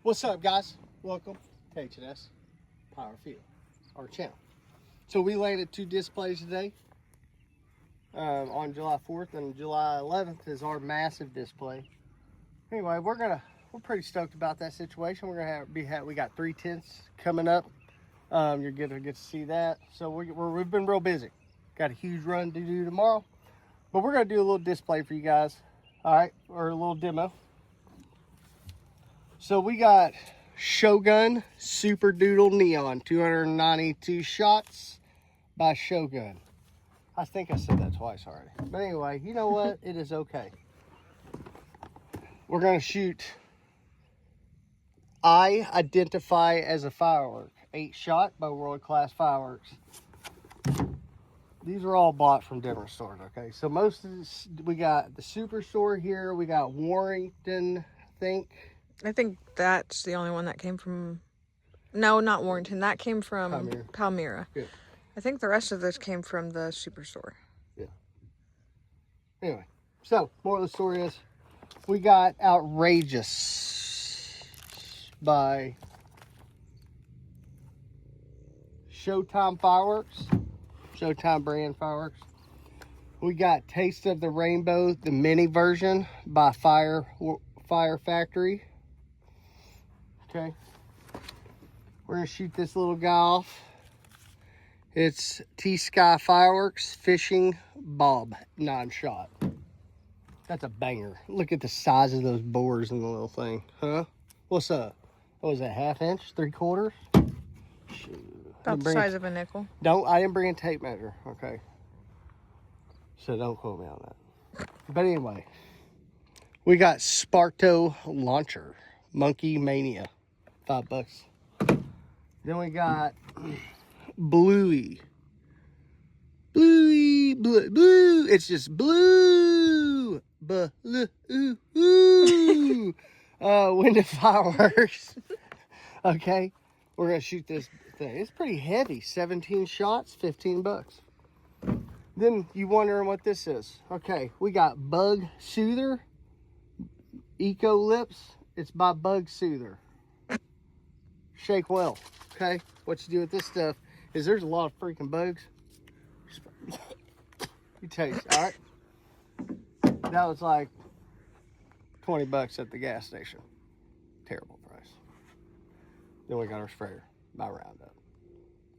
What's up, guys? Welcome to H&S Power Field, our channel. So we landed 2 displays today. On July 4th and July 11th is our massive display. Anyway, we're pretty stoked about that situation. We're gonna we got 3 tents coming up. You're gonna get to see that. So we've been real busy. Got a huge run to do tomorrow, but we're gonna do a little display for you guys. All right, or a little demo. So we got Shogun Super Doodle Neon, 292 shots by Shogun. I think I said that twice already. But anyway, you know what? It is okay. We're going to shoot I Identify as a Firework. 8 shot by World Class Fireworks. These are all bought from different stores, okay? So most of this, we got the Superstore here. We got Warrington, I think that's the only one that came from... No, not Warrington. That came from Palmyra. Yeah. I think the rest of this came from the Superstore. Yeah. Anyway, so more of the story is we got Outrageous by Showtime Fireworks. Showtime brand fireworks. We got Taste of the Rainbow, the mini version by Fire Factory. Okay. We're going to shoot this little guy off. It's T-Sky Fireworks Fishing Bob 9-shot. That's a banger. Look at the size of those bores in the little thing. Huh? What's up? What was that, 1/2 inch? 3/4? Shoot. About the size of a nickel. I didn't bring a tape measure, okay? So don't quote me on that. But anyway, we got Strato Launcher, Monkey Mania, $5. Then we got Blueeeee. Blue. It's just blue. WINDA Fireworks. Okay, we're gonna shoot this thing. It's pretty heavy. 17 shots, $15. Then you wondering what this is. Okay, we got Bug Soother Eco Lips. It's by Bug Soother. Shake well. Okay, what you do with this stuff is there's a lot of freaking bugs. You taste, all right? That was like $20 at the gas station. Terrible price. Then we got our sprayer by Roundup.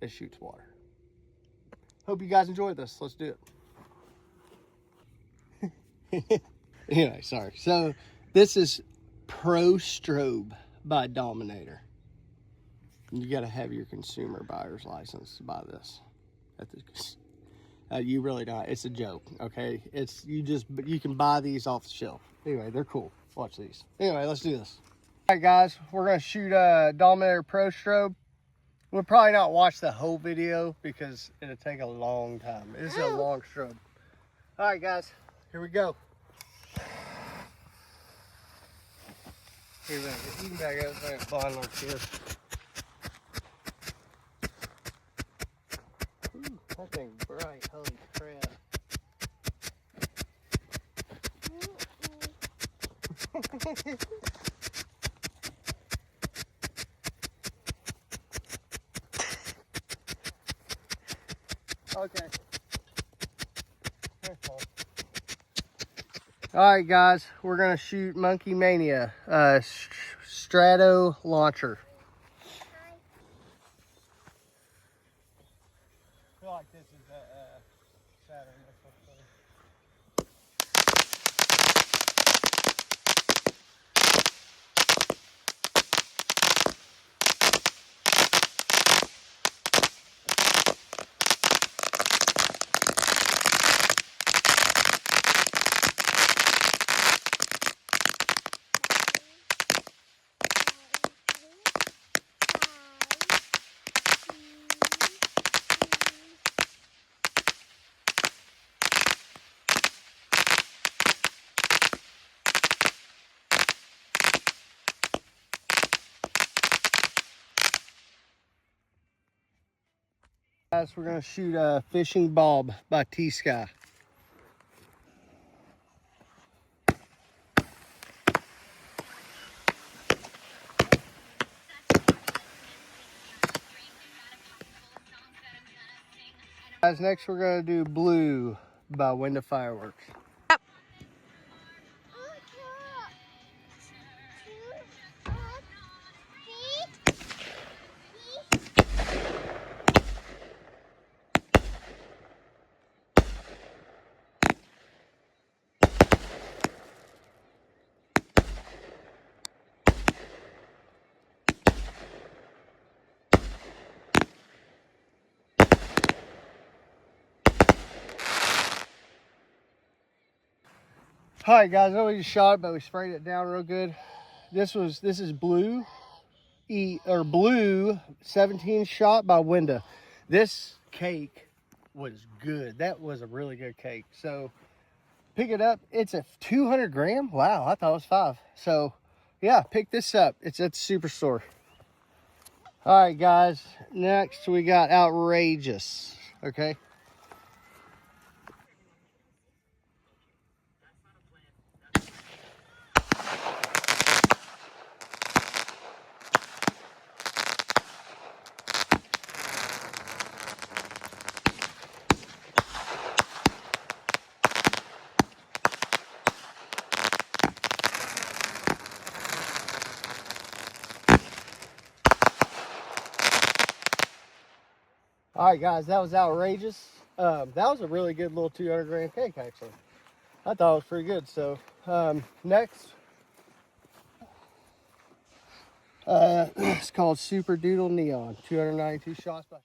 It shoots water. Hope you guys enjoyed this. Let's do it. Anyway, sorry. So this is Pro Strobe by Dominator. You got to have your consumer buyer's license to buy this. You really don't. It's a joke, okay? You can buy these off the shelf. Anyway, they're cool. Watch these. Anyway, let's do this. All right, guys, we're gonna shoot a Dominator Pro Strobe. We'll probably not watch the whole video because it'll take a long time. It's a long strobe. All right, guys, here we go. Here we go. You can back up there, flying like this. That thing's bright, holy crap. Okay. Alright guys, we're going to shoot Monkey Mania, Strato Launcher. I feel like this is Saturn. Guys, we're gonna shoot a Fishing Bob by T-Sky. Guys, next we're gonna do Blue by WINDA Fireworks. All right, guys, I know we just shot it, but we sprayed it down real good. This is Blueeeee or Blue 17 shot by WINDA. This cake was good. That was a really good cake. So pick it up. It's a 200 gram. Wow, I thought it was 5. So yeah, pick this up. It's at the superstore. All right, guys. Next we got Outrageous. Okay. All right, guys, that was Outrageous. That was a really good little 200 gram cake, actually. I thought it was pretty good. So next, it's called Super Doodle Neon, 292 shots by.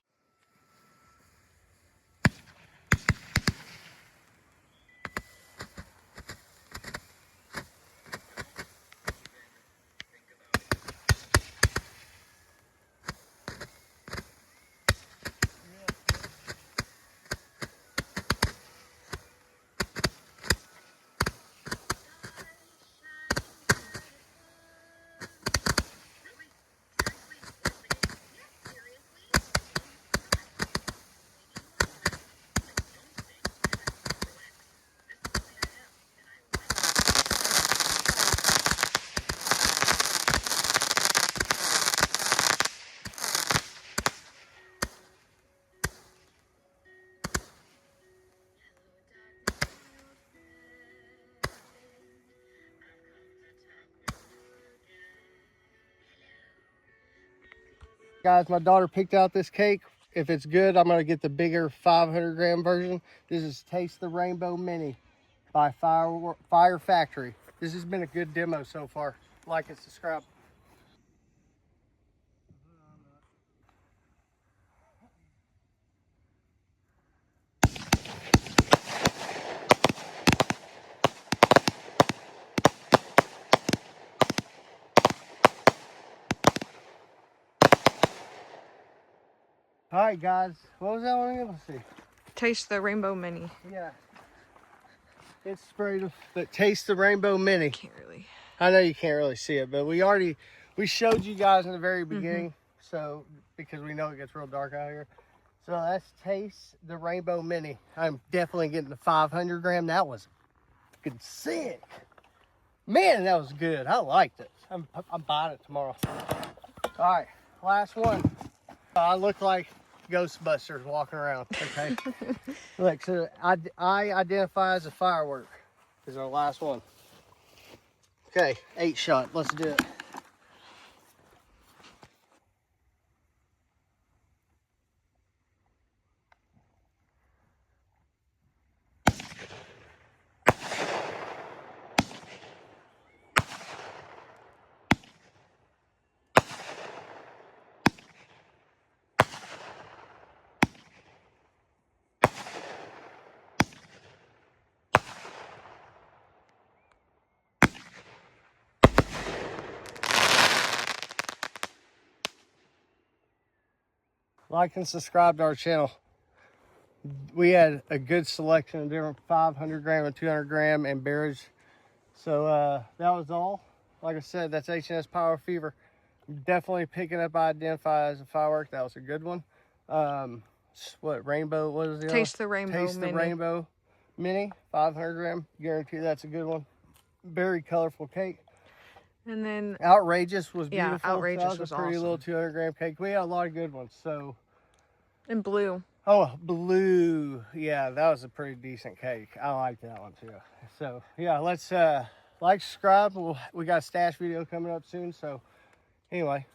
Guys, my daughter picked out this cake. If it's good, I'm gonna get the bigger 500 gram version. This is Taste the Rainbow Mini by Fire Factory. This has been a good demo so far. Like and subscribe. All right, guys, what was that one again? Let's see. Taste the Rainbow Mini. Yeah, it's sprayed the Taste the Rainbow Mini. Can't really. I know you can't really see it, but we showed you guys in the very beginning. So because we know it gets real dark out here. So that's Taste the Rainbow Mini. I'm definitely getting the 500 gram. That was fucking sick. Man, that was good. I liked it. I'm buying it tomorrow. All right, last one. I look like Ghostbusters walking around, okay? Look, so I identify as a Firework. Is our last one. Okay, 8 shot. Let's do it. Like and subscribe to our channel. We had a good selection of different 500 gram and 200 gram and berries. So that was all. Like I said, that's H&S Power Fever. Definitely picking up Identify as a Firework. That was a good one. What rainbow? What is the Taste the Rainbow Taste Mini. the Rainbow Mini, 500 gram. Guarantee that's a good one. Very colorful cake. And then Outrageous was beautiful. yeah, Outrageous that was a was pretty awesome. little 200 gram cake. We had a lot of good ones. So and Blue. Oh, blue. Yeah, that was a pretty decent cake. I like that one too. So yeah, let's like, subscribe. We got a stash video coming up soon. So anyway,